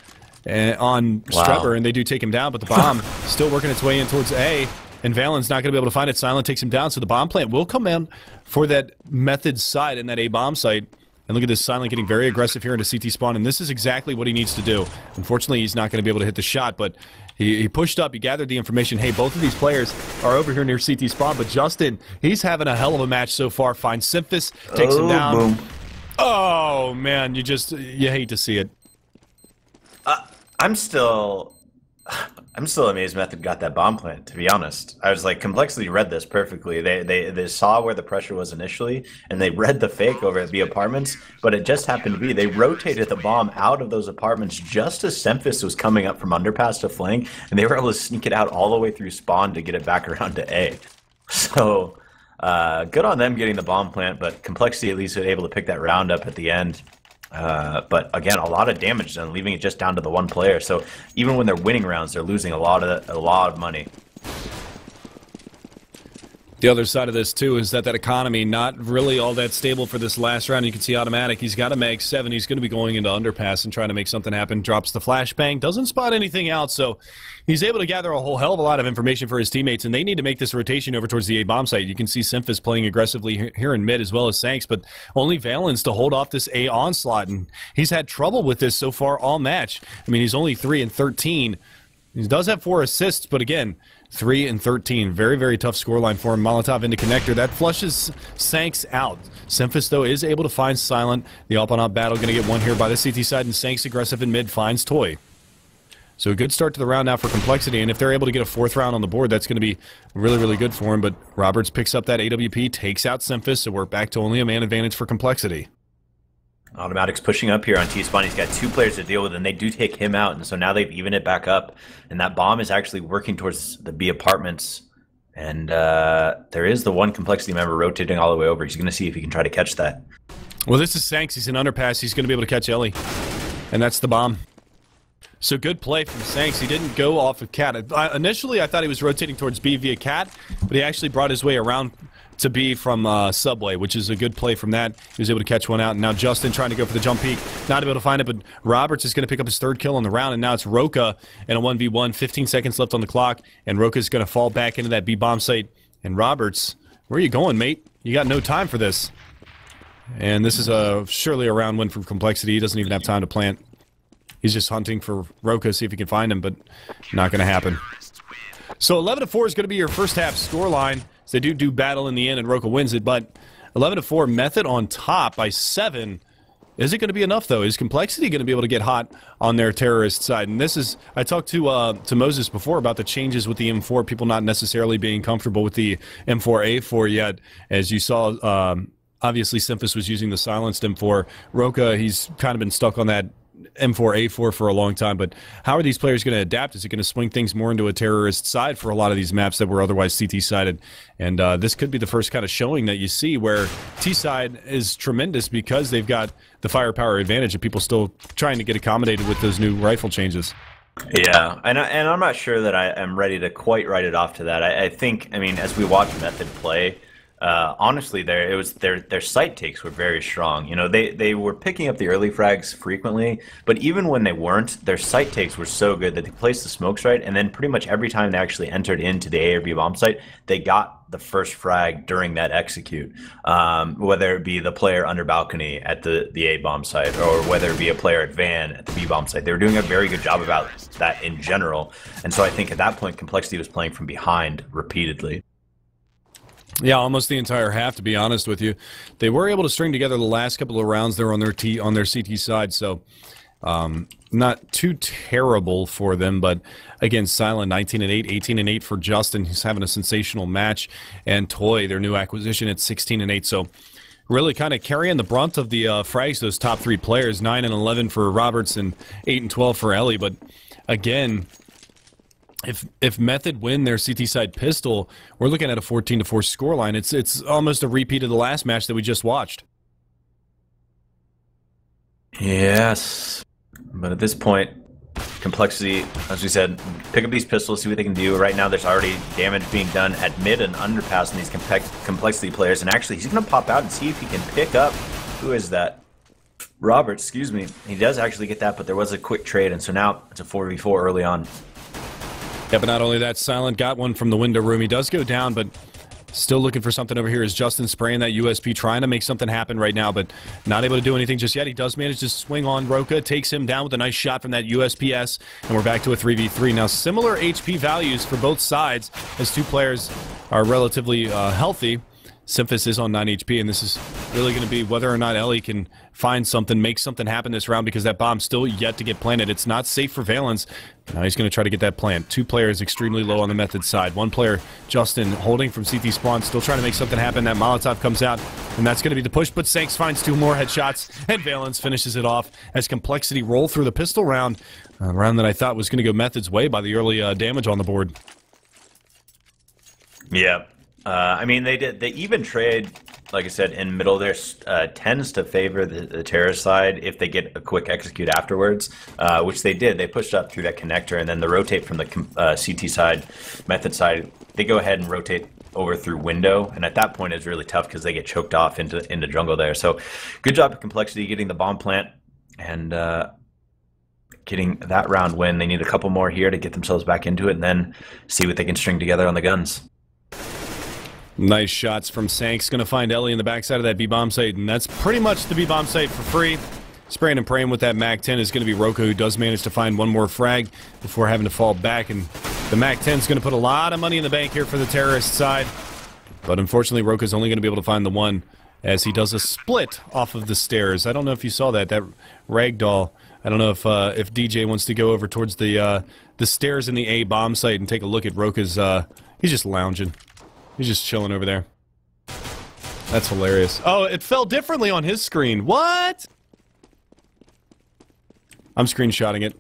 on Strubber, and they do take him down, but the bomb still working its way in towards A. And Valen's not going to be able to find it. Silent takes him down, so the bomb plant will come in for that Method side and that A-bomb site. And look at this, Silent getting very aggressive here into CT spawn, and this is exactly what he needs to do. Unfortunately, he's not going to be able to hit the shot, but he pushed up, he gathered the information. Hey, both of these players are over here near CT spawn, but Justin, he's having a hell of a match so far. Finds Semphis, takes him down. Boom. Oh, man, you hate to see it. I'm still amazed Method got that bomb plant, to be honest. I was like, compLexity read this perfectly. They saw where the pressure was initially, and they read the fake over at the apartments, but it just happened to be they rotated the bomb out of those apartments just as Semphis was coming up from underpass to flank, and they were able to sneak it out all the way through spawn to get it back around to A. So, Good on them getting the bomb plant, but compLexity at least was able to pick that round up at the end. But again, a lot of damage done, leaving it just down to the one player. So even when they're winning rounds, they're losing a lot of money. The other side of this, too, is that economy not really all that stable for this last round. You can see Automatic. He's got a mag 7. He's going to be going into underpass and trying to make something happen. Drops the flashbang. Doesn't spot anything out, so he's able to gather a whole hell of a lot of information for his teammates, and they need to make this rotation over towards the A bomb site. You can see Simphis playing aggressively here in mid as well as Sanks, but only Valens to hold off this A onslaught, and he's had trouble with this so far all match. I mean, he's only 3 and 13. He does have 4 assists, but again, 3 and 13. Very, very tough scoreline for him. Molotov into connector. That flushes Sanks out. Simphis, though, is able to find Silent. The up-on-up battle going to get one here by the CT side, and Sanks aggressive in mid finds Toy. So a good start to the round now for compLexity, and if they're able to get a 4th round on the board, that's going to be really, really good for him. But Roberts picks up that AWP, takes out Simphis, so we're back to only a man advantage for compLexity. Automatic's pushing up here on T-spawn. He's got 2 players to deal with, and they do take him out, and so now they've evened it back up. And that bomb is actually working towards the B apartments. And there is the one compLexity member rotating all the way over. He's going to see if he can try to catch that. Well, this is Sanks. He's in underpass. He's going to be able to catch Ellie. And that's the bomb. So good play from Sanks. He didn't go off of Cat. Initially, I thought he was rotating towards B via Cat, but he actually brought his way around to be from Subway, which is a good play from that. He was able to catch one out, and now Justin trying to go for the jump peek, not able to find it, but Roberts is going to pick up his 3rd kill on the round, and now it's Roka and a 1v1, 15 seconds left on the clock, and Roka's going to fall back into that B bomb site, and Roberts, where are you going, mate? You got no time for this. And this is surely a round win from compLexity. He doesn't even have time to plant. He's just hunting for Roka, see if he can find him, but not going to happen. So 11-4 is going to be your first half scoreline. So they do battle in the end, and Roka wins it, but 11-4, Method on top by 7. Is it going to be enough, though? Is compLexity going to be able to get hot on their terrorist side? And this is, I talked to Moses before about the changes with the M4, people not necessarily being comfortable with the M4A4 yet. As you saw, obviously Simphis was using the silenced M4. Roka, he's kind of been stuck on that M4A4 for a long time, but how are these players going to adapt? Is it going to swing things more into a terrorist side for a lot of these maps that were otherwise CT-sided? And this could be the first kind of showing that you see where T-side is tremendous because they've got the firepower advantage and people still trying to get accommodated with those new rifle changes. Yeah, and I'm not sure that I am ready to quite write it off to that. I think, I mean, as we watch Method play, honestly, their site takes were very strong. You know, they were picking up the early frags frequently, but even when they weren't, their site takes were so good that they placed the smokes right, and then pretty much every time they actually entered into the A or B bomb site, they got the first frag during that execute. Whether it be the player under balcony at the A bomb site, or whether it be a player at van at the B bomb site, they were doing a very good job about that in general. And so I think at that point, compLexity was playing from behind repeatedly. Yeah, almost the entire half, to be honest with you. They were able to string together the last couple of rounds there on their CT side, so not too terrible for them. But again, Silent 19-8, 18-8 for Justin. He's having a sensational match, and Toy, their new acquisition, at 16-8. So really kind of carrying the brunt of the frags, those top 3 players. 9-11 for Roberts and 8-12 for Ellie. But again, if Method win their CT side pistol, we're looking at a 14-4 scoreline. It's almost a repeat of the last match that we just watched. Yes, but at this point, compLexity, as we said, pick up these pistols, see what they can do. Right now, there's already damage being done at mid and underpass on these compLexity players, and actually, he's going to pop out and see if he can pick up. Who is that? Roberts, excuse me. He does actually get that, but there was a quick trade, and so now it's a 4v4 early on. Yeah, but not only that, Silent got one from the window room. He does go down, but still looking for something over here. Is Justin spraying that USP, trying to make something happen right now, but not able to do anything just yet. He does manage to swing on Roka, takes him down with a nice shot from that USPS, and we're back to a 3v3. Now, similar HP values for both sides as 2 players are relatively healthy. Simphis is on 9 HP, and this is really going to be whether or not Ellie can find something, make something happen this round, because that bomb's still yet to get planted. It's not safe for Valens. Now he's going to try to get that plant. 2 players extremely low on the Method side. 1 player, Justin, holding from CT spawn, still trying to make something happen. That Molotov comes out, and that's going to be the push, but Sanks finds 2 more headshots, and Valens finishes it off as compLexity roll through the pistol round, a round that I thought was going to go Method's way by the early damage on the board. Yeah. I mean, they even trade, like I said, in middle there tends to favor the terrorist side if they get a quick execute afterwards, which they did. They pushed up through that connector, and then the rotate from the CT side, method side, they go ahead and rotate over through window, and at that point it's really tough because they get choked off into jungle there. So good job at compLexity getting the bomb plant and getting that round win. They need a couple more here to get themselves back into it and then see what they can string together on the guns. Nice shots from Sanks. Going to find Ellie in the backside of that B-bomb site, and that's pretty much the B-bomb site for free. Spraying and praying with that MAC-10 is going to be Roka, who does manage to find one more frag before having to fall back, and the MAC-10 is going to put a lot of money in the bank here for the terrorist side. But unfortunately, Roka's only going to be able to find the one as he does a split off of the stairs. I don't know if you saw that ragdoll. I don't know if DJ wants to go over towards the stairs in the A bomb site and take a look at Roka's. He's just lounging. He's just chilling over there. That's hilarious. Oh, it fell differently on his screen. What? I'm screenshotting it.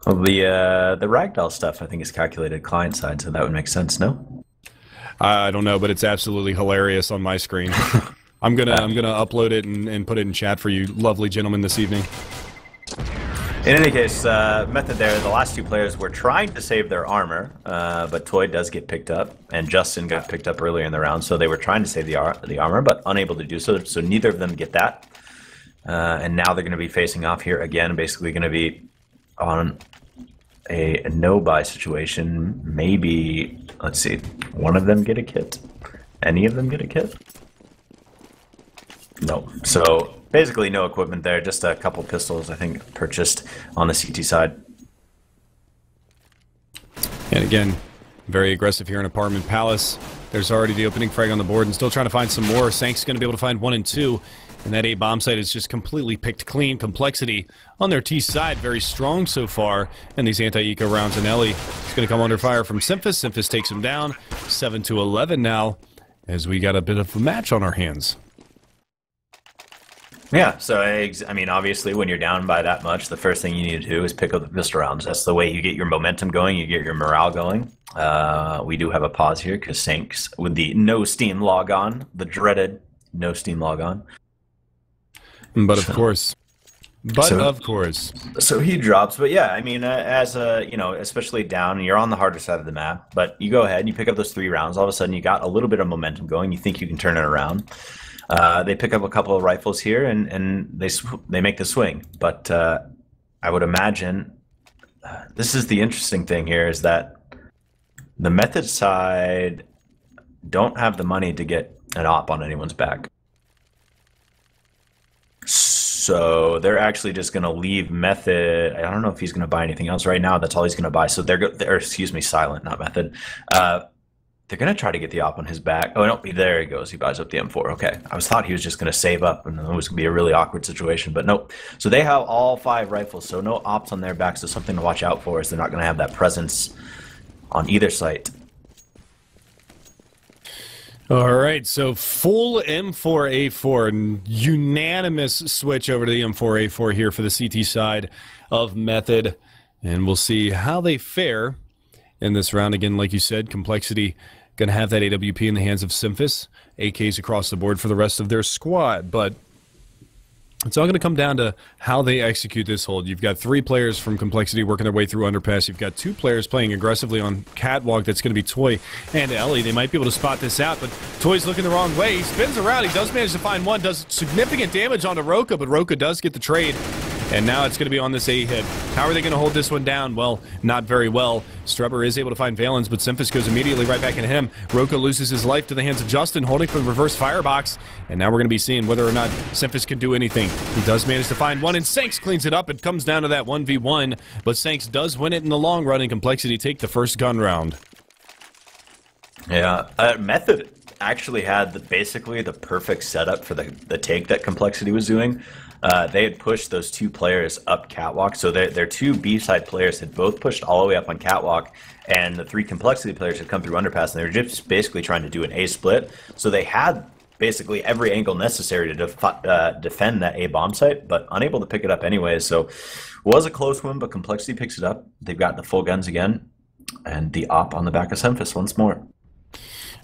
Well, the ragdoll stuff I think is calculated client side, so that would make sense, no? I don't know, but it's absolutely hilarious on my screen. I'm gonna upload it and put it in chat for you lovely gentlemen this evening. In any case, method there, the last two players were trying to save their armor, but Toy does get picked up, and Justin got picked up earlier in the round, so they were trying to save the armor, but unable to do so, so neither of them get that. And now they're going to be facing off here again, basically going to be on a no-buy situation. Maybe, let's see, one of them get a kit? Any of them get a kit? No. So basically no equipment there, just a couple pistols, I think, purchased on the CT side. And again, very aggressive here in Apartment Palace. There's already the opening frag on the board and still trying to find some more. Sank's going to be able to find 1 and 2. And that A bomb site is just completely picked clean. compLexity on their T side, very strong so far. And these anti-eco rounds, and Ellie is going to come under fire from Simphis. Simphis takes him down, 7-11 now, as we got a bit of a match on our hands. Yeah, so I mean, obviously, when you're down by that much, the first thing you need to do is pick up the pistol rounds. That's the way you get your momentum going, you get your morale going. We do have a pause here because Sanks with the no Steam log on, the dreaded no Steam log on. But of course. So he drops, but yeah, I mean, as a, you know, especially down, you're on the harder side of the map, but you go ahead and you pick up those 3 rounds, all of a sudden you got a little bit of momentum going, you think you can turn it around. They pick up a couple of rifles here and they make the swing, but I would imagine this is the interesting thing here is that the method side don't have the money to get an op on anyone's back. So they're actually just going to leave Method. I don't know if he's going to buy anything else right now. That's all he's going to buy. So excuse me, Silent, not Method. They're going to try to get the op on his back. Oh, no, there he goes. He buys up the M4. Okay. I thought he was just going to save up, and it was going to be a really awkward situation, but nope. So they have all 5 rifles, so no ops on their back, so something to watch out for is they're not going to have that presence on either site. All right, so full M4A4, unanimous switch over to the M4A4 here for the CT side of Method, and we'll see how they fare in this round. Again, like you said, compLexity going to have that AWP in the hands of Simphis, AKs across the board for the rest of their squad, but it's all going to come down to how they execute this hold. You've got 3 players from compLexity working their way through Underpass. You've got 2 players playing aggressively on Catwalk. That's going to be Toy and Ellie. They might be able to spot this out, but Toy's looking the wrong way. He spins around. He does manage to find one. Does significant damage onto Roka, but Roka does get the trade. And now it's going to be on this A hit. How are they going to hold this one down? Well, not very well. Strubber is able to find Valens, but Simphis goes immediately right back into him. Roka loses his life to the hands of Justin, holding for the reverse firebox. And now we're going to be seeing whether or not Simphis can do anything. He does manage to find one, and Sanks cleans it up. It comes down to that 1v1, but Sanks does win it in the long run, and compLexity take the first gun round. Yeah, Method actually had basically the perfect setup for the take that compLexity was doing. They had pushed those 2 players up Catwalk, so their 2 B-side players had both pushed all the way up on Catwalk, and the 3 compLexity players had come through Underpass, and they were just basically trying to do an A split. So they had basically every angle necessary to defend that A bomb site, but unable to pick it up anyways. So it was a close one, but compLexity picks it up. They've got the full guns again, And the op on the back of Semphis once more.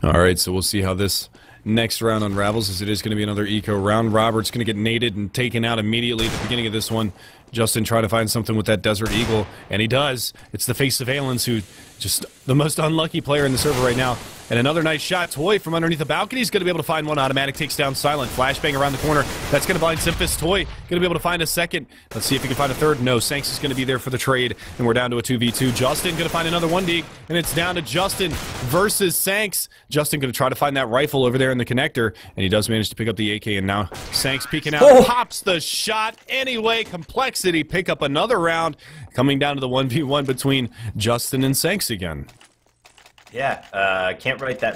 All right, so we'll see how this next round unravels, as it is going to be another eco round. Robert's going to get naded and taken out immediately at the beginning of this one. Justin trying to find something with that Desert Eagle, and he does. It's the face of Valens, who just the most unlucky player in the server right now. And another nice shot. Toy from underneath the balcony is going to be able to find one. Automatic takes down Silent. Flashbang around the corner. That's going to blind Semphis. Toy going to be able to find a second. Let's see if he can find a third. No, Sanks is going to be there for the trade, and we're down to a 2v2. Justin going to find another 1D, and it's down to Justin versus Sanks. Justin going to try to find that rifle over there in the connector, and he does manage to pick up the AK, and now Sanks peeking out. Oh! Pops the shot anyway. Complexity pick up another round, coming down to the 1v1 between Justin and Sanks again. Yeah, can't write that,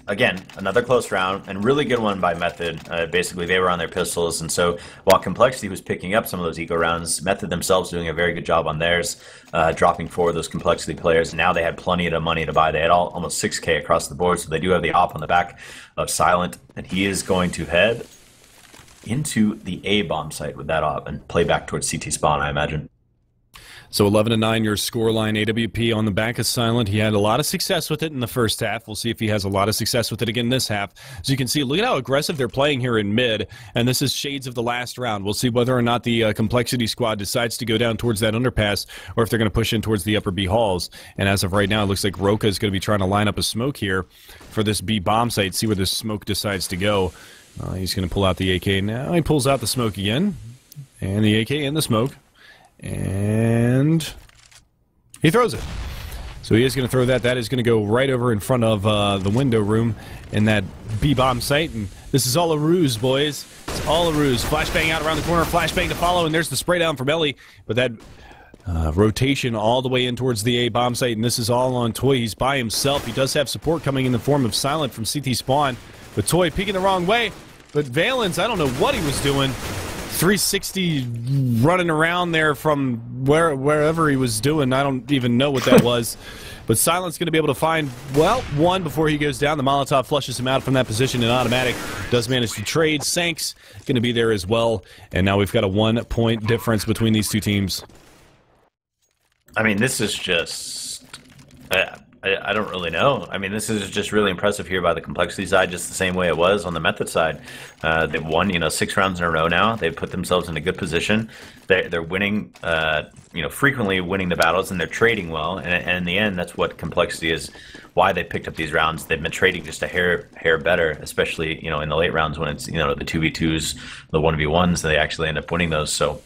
again, another close round, and really good one by Method. Basically, they were on their pistols, and so while complexity was picking up some of those eco rounds, Method themselves doing a very good job on theirs, dropping forward those complexity players. Now they had plenty of money to buy. They had almost 6K across the board, so they do have the op on the back of Silent, and he is going to head into the A bomb site with that op and play back towards CT spawn, I imagine. So 11-9 your scoreline. AWP on the back of Silent. He had a lot of success with it in the first half. We'll see if he has a lot of success with it again this half. As you can see, look at how aggressive they're playing here in mid, and this is shades of the last round. We'll see whether or not the complexity squad decides to go down towards that underpass, or if they're going to push in towards the upper B halls. And as of right now, it looks like Roka is going to be trying to line up a smoke here for this B bomb site, see where this smoke decides to go. He's going to pull out the AK now. He pulls out the smoke again, and the AK and the smoke. And he throws it. So he is going to throw that. That is going to go right over in front of the window room in that B-bomb site. And this is all a ruse, boys. It's all a ruse. Flashbang out around the corner. Flashbang to follow. And there's the spray down from Ellie. But that rotation all the way in towards the A-bomb site. And this is all on Toy. He's by himself. He does have support coming in the form of Silent from CT spawn. But Toy peeking the wrong way. But Valens, I don't know what he was doing. 360 running around there from wherever he was doing. I don't even know what that was. But Silent's going to be able to find, well, one before he goes down. The Molotov flushes him out from that position, and Automatic does manage to trade. Sanks going to be there as well. And now we've got a 1-point difference between these two teams. I mean, this is just... I don't really know. I mean, this is just really impressive here by the complexity side, just the same way it was on the Method side. They've won, 6 rounds in a row now. They've put themselves in a good position. They're winning, frequently winning the battles, and they're trading well. And in the end, that's what complexity is. Why they picked up these rounds. They've been trading just a hair better, especially in the late rounds when it's the 2v2s, the 1v1s. They actually end up winning those. So.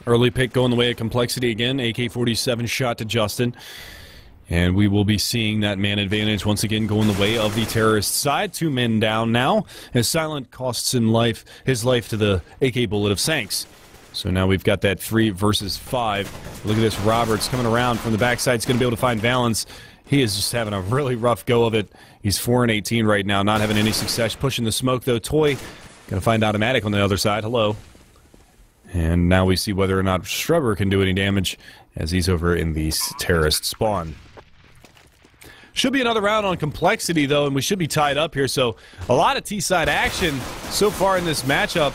Early pick going the way of complexity again. AK-47 shot to Justin. And we will be seeing that man advantage once again going the way of the terrorist side. 2 men down now, as Silent costs his life to the AK bullet of Sanks. So now we've got that 3 versus 5. Look at this. Roberts coming around from the backside. He's going to be able to find Valens. He is just having a really rough go of it. He's 4-18 right now, not having any success. Pushing the smoke, though. Toy going to find Automatic on the other side. Hello. And now we see whether or not Strubber can do any damage, as he's over in the terrorist spawn. Should be another round on complexity, though, and we should be tied up here. So a lot of T-side action so far in this matchup.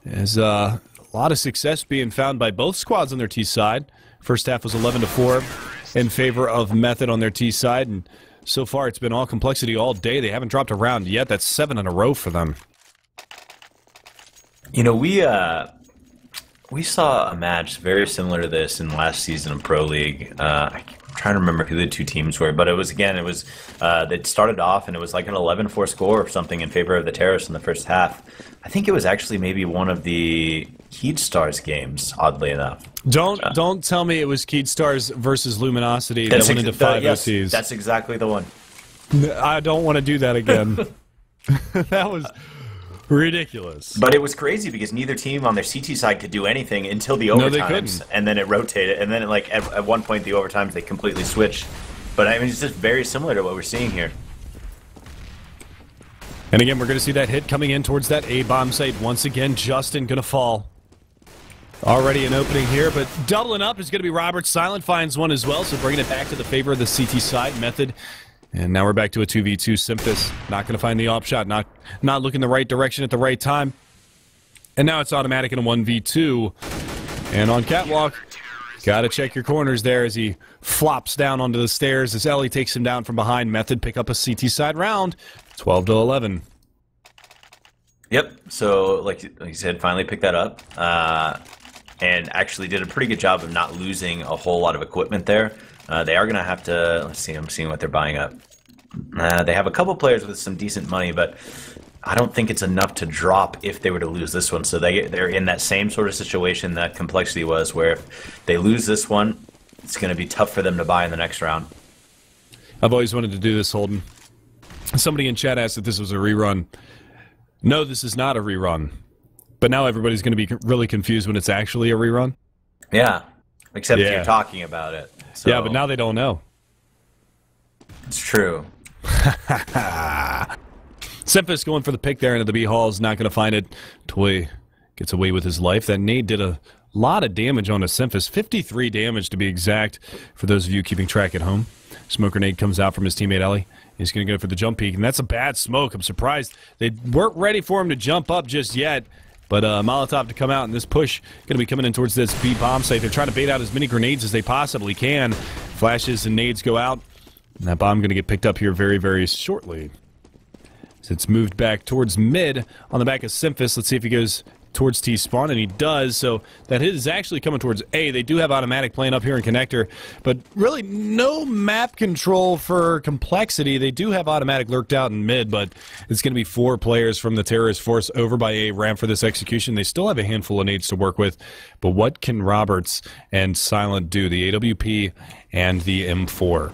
As a lot of success being found by both squads on their T-side. First half was 11-4 in favor of Method on their T-side, and so far it's been all complexity all day. They haven't dropped a round yet. That's 7 in a row for them. We saw a match very similar to this in last season of Pro League. I'm trying to remember who the 2 teams were, but it started off and it was like an 11-4 score or something in favor of the terrorists in the first half. I think it was actually maybe one of the Keydstars games, oddly enough. Don't tell me it was Keydstars versus Luminosity that went into 5 OTs. Yes, that's exactly the one. I don't want to do that again. That was ridiculous. But it was crazy because neither team on their CT side could do anything until the overtimes. No, they couldn't. And then it rotated, and then at one point the overtimes they completely switched. But I mean, it's just very similar to what we're seeing here. And again, we're going to see that hit coming in towards that A-bomb site. Once again, Justin going to fall. Already an opening here, but doubling up is going to be Robert. Silent finds one as well, so bringing it back to the favor of the CT side. Method. And now we're back to a 2v2. Semphis not going to find the op shot, not looking the right direction at the right time. And now it's Automatic in a 1v2. And on Catwalk, Got to check your corners there as he flops down onto the stairs as Ellie takes him down from behind. Method pick up a CT side round, 12-11. Yep. So, like you said, finally picked that up, and actually did a pretty good job of not losing a whole lot of equipment there. They are going to have to. Let's see. I'm seeing what they're buying up. They have a couple players with some decent money, but I don't think it's enough to drop if they were to lose this one. So they're in that same sort of situation that compLexity was, where if they lose this one, it's going to be tough for them to buy in the next round. I've always wanted to do this, Holden. Somebody in chat asked if this was a rerun. No, this is not a rerun. But now everybody's going to be really confused when it's actually a rerun. Yeah, except you're talking about it. So. Yeah, but now they don't know. It's true. Semphis going for the pick there into the B hall is not going to find it. Toy gets away with his life. That nade did a lot of damage on a Semphis. 53 damage to be exact for those of you keeping track at home. Smoke grenade comes out from his teammate Ellie. He's going to go for the jump peek, and that's a bad smoke. I'm surprised they weren't ready for him to jump up just yet. But Molotov to come out, and this push going to be coming in towards this B bomb site. They're trying to bait out as many grenades as they possibly can. Flashes and nades go out, and that bomb going to get picked up here very, very shortly. So it's moved back towards mid on the back of Semphis. Let's see if he goes towards T-spawn, and he does. So that hit is actually coming towards A. They do have automatic playing up here in connector, but really no map control for compLexity. They do have automatic lurked out in mid, but it's going to be 4 players from the terrorist force over by A ramp for this execution. They still have a handful of nades to work with, but what can Roberts and Silent do? The AWP and the M4.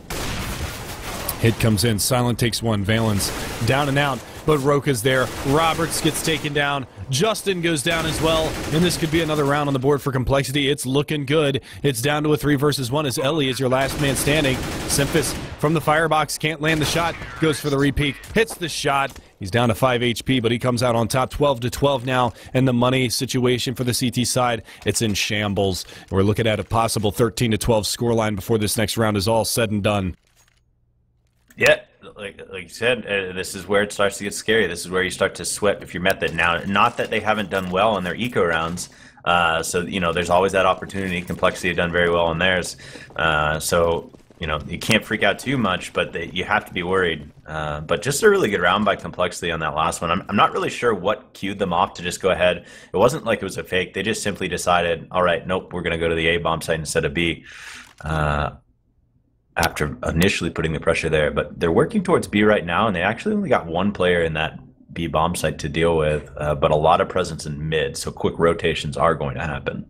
Hit comes in. Silent takes one. Valens down and out, but Roka's there. Roberts gets taken down. Justin goes down as well, and this could be another round on the board for compLexity. It's looking good. It's down to a 3 versus 1 as Ellie is your last man standing. Semphis from the firebox can't land the shot. Goes for the repeat. Hits the shot. He's down to 5 HP, but he comes out on top 12-12 now, and the money situation for the CT side, it's in shambles. We're looking at a possible 13-12 scoreline before this next round is all said and done. Yeah, like you said, this is where it starts to get scary. This is where you start to sweat if your method. Now, not that they haven't done well in their eco rounds, so, you know, there's always that opportunity. compLexity have done very well in theirs, so, you know, you can't freak out too much, but you have to be worried. But just a really good round by compLexity on that last one. I'm not really sure what cued them off to just go ahead. It wasn't like it was a fake. They just simply decided, all right, nope, we're going to go to the A bomb site instead of B. After initially putting the pressure there, but they're working towards B right now, and they actually only got 1 player in that B bomb site to deal with, but a lot of presence in mid, so quick rotations are going to happen.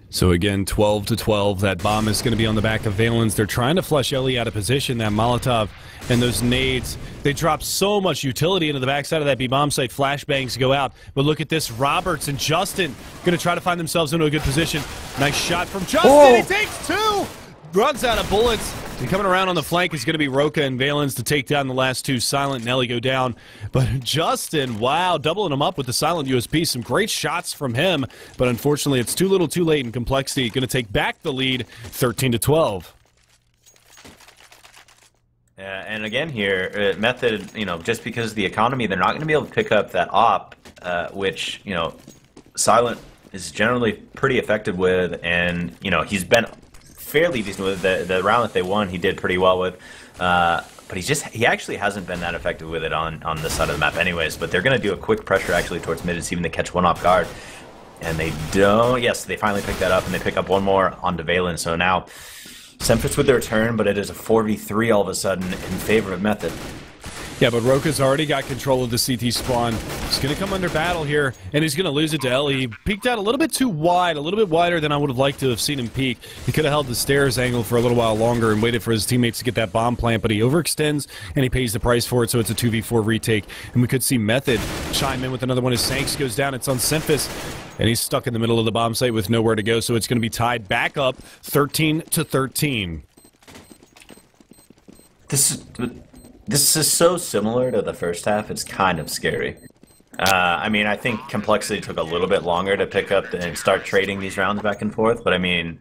So again, 12-12. That bomb is going to be on the back of Valens. They're trying to flush Ellie out of position. That Molotov and those nades, they drop so much utility into the backside of that B-bomb site. Flashbangs go out. But look at this. Roberts and Justin going to try to find themselves into a good position. Nice shot from Justin. Whoa. He takes 2. Runs out of bullets. And coming around on the flank is going to be Roka and Valens to take down the last 2. Silent and Ellie go down. But Justin, wow, doubling him up with the Silent USP. Some great shots from him. But unfortunately, it's too little too late in compLexity. Going to take back the lead, 13-12. And again here, Method, you know, just because of the economy, they're not going to be able to pick up that op, which, you know, Silent is generally pretty effective with, and, you know, he's been fairly decent with the round that they won. He did pretty well with, but he actually hasn't been that effective with it on this side of the map anyways. But they're going to do a quick pressure actually towards mid to see when they catch one off guard, and they don't. Yes, they finally pick that up, and they pick up one more onto Valen. So now Semphis with the return, but it is a 4v3 all of a sudden in favor of Method. Yeah, but Roka's already got control of the CT spawn. He's going to come under battle here, and he's going to lose it to Ellie. He peeked out a little bit too wide, a little bit wider than I would have liked to have seen him peek. He could have held the stairs angle for a little while longer and waited for his teammates to get that bomb plant, but he overextends, and he pays the price for it, so it's a 2v4 retake. And we could see Method chime in with another one. His Sanks goes down. It's on Semphis, and he's stuck in the middle of the bomb site with nowhere to go, so it's going to be tied back up 13-13. This is so similar to the first half, it's kind of scary. I mean, I think compLexity took a little bit longer to pick up and start trading these rounds back and forth, but I mean,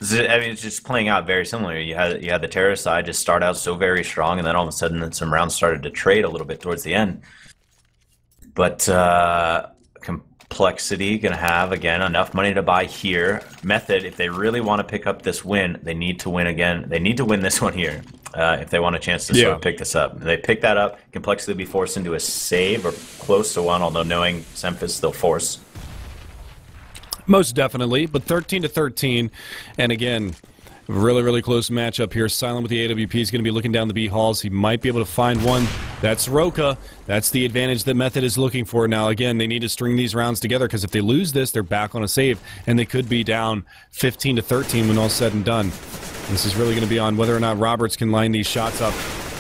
it's just playing out very similar. You had the terrorist side just start out so very strong, and then all of a sudden some rounds started to trade a little bit towards the end. But compLexity going to have, again, enough money to buy here. Method, if they really want to pick up this win, they need to win again. They need to win this one here if they want a chance to sort of pick this up. If they pick that up, compLexity will be forced into a save or close to one, although knowing Semphis, they'll force. Most definitely, but 13-13, and again, really, really close matchup here. Silent with the AWP is going to be looking down the B halls. He might be able to find one. That's Roka. That's the advantage that Method is looking for. Now, again, they need to string these rounds together because if they lose this, they're back on a save, and they could be down 15-13 when all's said and done. This is really going to be on whether or not Roberts can line these shots up.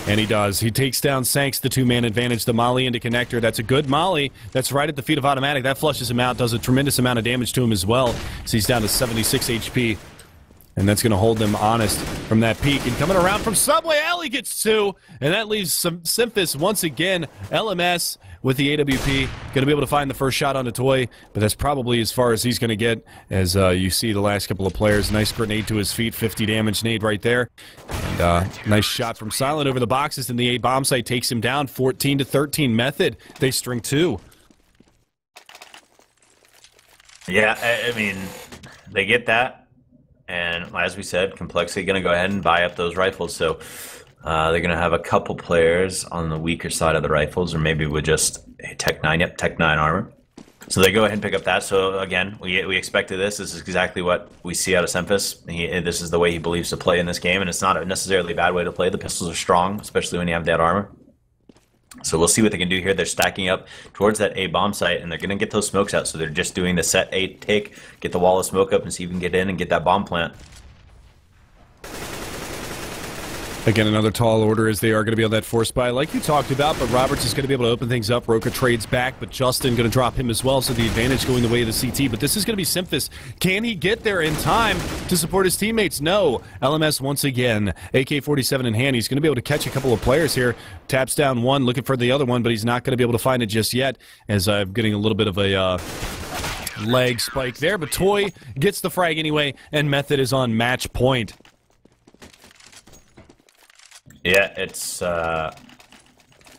And he does. He takes down Sanks, the two-man advantage, the molly into connector. That's a good molly. That's right at the feet of Automatic. That flushes him out, does a tremendous amount of damage to him as well. So he's down to 76 HP. And that's going to hold them honest from that peak. And coming around from Subway, Alley gets two. And that leaves some Semphis once again. LMS with the AWP. Going to be able to find the first shot on the toy. But that's probably as far as he's going to get. As you see the last couple of players. Nice grenade to his feet. 50 damage nade right there. And nice shot from Silent over the boxes. And the A bomb site takes him down. 14-13 Method. They string two. Yeah, I mean, they get that. And as we said, compLexity going to go ahead and buy up those rifles. So they're going to have a couple players on the weaker side of the rifles, or maybe with just a Tech 9. Yep, Tech 9 armor. So they go ahead and pick up that. So again, we expected this. This is exactly what we see out of Semphis. This is the way he believes to play in this game, and it's not necessarily a bad way to play. The pistols are strong, especially when you have that armor. So we'll see what they can do here. They're stacking up towards that A bomb site, and they're going to get those smokes out. So they're just doing the set A take, get the wall of smoke up, and see if we can get in and get that bomb plant. Again, another tall order as they are going to be on that force buy like you talked about, but Roberts is going to be able to open things up. Roka trades back, but Justin going to drop him as well, so the advantage going the way of the CT. But this is going to be Semphis. Can he get there in time to support his teammates? No. LMS once again, AK-47 in hand. He's going to be able to catch a couple of players here. Taps down one, looking for the other one, but he's not going to be able to find it just yet, as I'm getting a little bit of a leg spike there. But Toy gets the frag anyway, and Method is on match point. Yeah, it's, I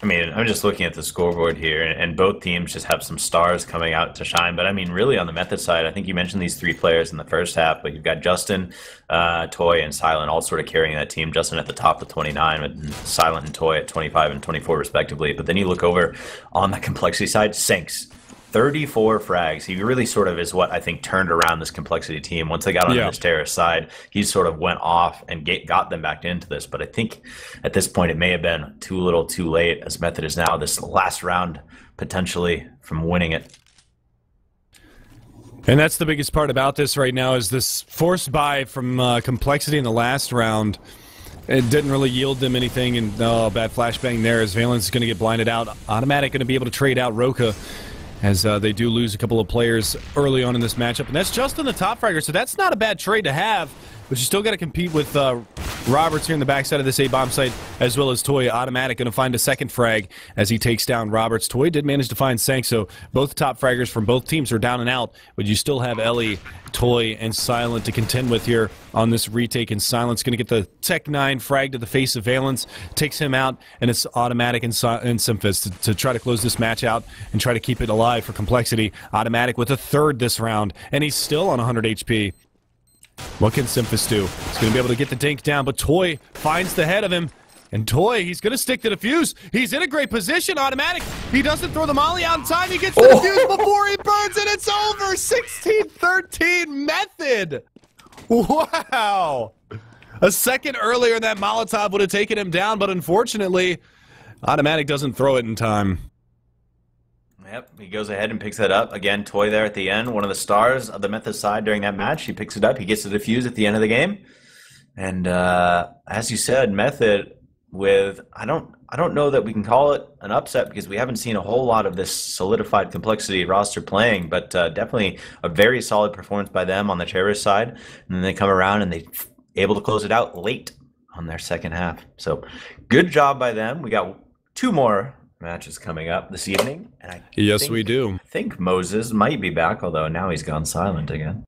mean, I'm just looking at the scoreboard here, and both teams just have some stars coming out to shine. But, I mean, really on the Method side, I think you mentioned these three players in the first half, but you've got Justin, Toy, and Silent all sort of carrying that team. Justin at the top with 29, and Silent and Toy at 25 and 24, respectively. But then you look over on the compLexity side, Sanks. 34 frags. He really sort of is what I think turned around this compLexity team. Once they got on this terrorist side, he sort of went off and got them back into this. But I think at this point it may have been too little too late, as Method is now this last round potentially from winning it. And that's the biggest part about this right now, is this forced buy from compLexity in the last round. It didn't really yield them anything, and bad flashbang there as Valence is going to get blinded out. Automatic going to be able to trade out Roka, as they do lose a couple of players early on in this matchup. And that's just in the top fragger, so that's not a bad trade to have. But you still got to compete with Roberts here in the backside of this A-bomb site, as well as Toy. Automatic going to find a second frag as he takes down Roberts. Toy did manage to find Sank, so both top fraggers from both teams are down and out. But you still have Ellie, Toy, and Silent to contend with here on this retake. And Silent's going to get the Tech 9 frag to the face of Valence, takes him out, and it's Automatic and Semphis to try to close this match out and try to keep it alive for compLexity. Automatic with a third this round, and he's still on 100 HP. What can Semphis do? He's going to be able to get the dink down, but Toy finds the head of him. And Toy, he's going to stick to the fuse. He's in a great position. Automatic. He doesn't throw the molly out in time. He gets to the fuse before he burns, and it's over. 16-13 Method. Wow. A second earlier, that Molotov would have taken him down, but unfortunately, Automatic doesn't throw it in time. Yep, he goes ahead and picks that up. Again, Toy there at the end, one of the stars of the Method side during that match. He picks it up. He gets the defuse at the end of the game. And as you said, Method with, I don't know that we can call it an upset, because we haven't seen a whole lot of this solidified compLexity roster playing, but definitely a very solid performance by them on the terrorist side. And then they come around and they able to close it out late on their second half. So good job by them. We got two more matches coming up this evening. And yes, we do. I think Moses might be back, although now he's gone silent again.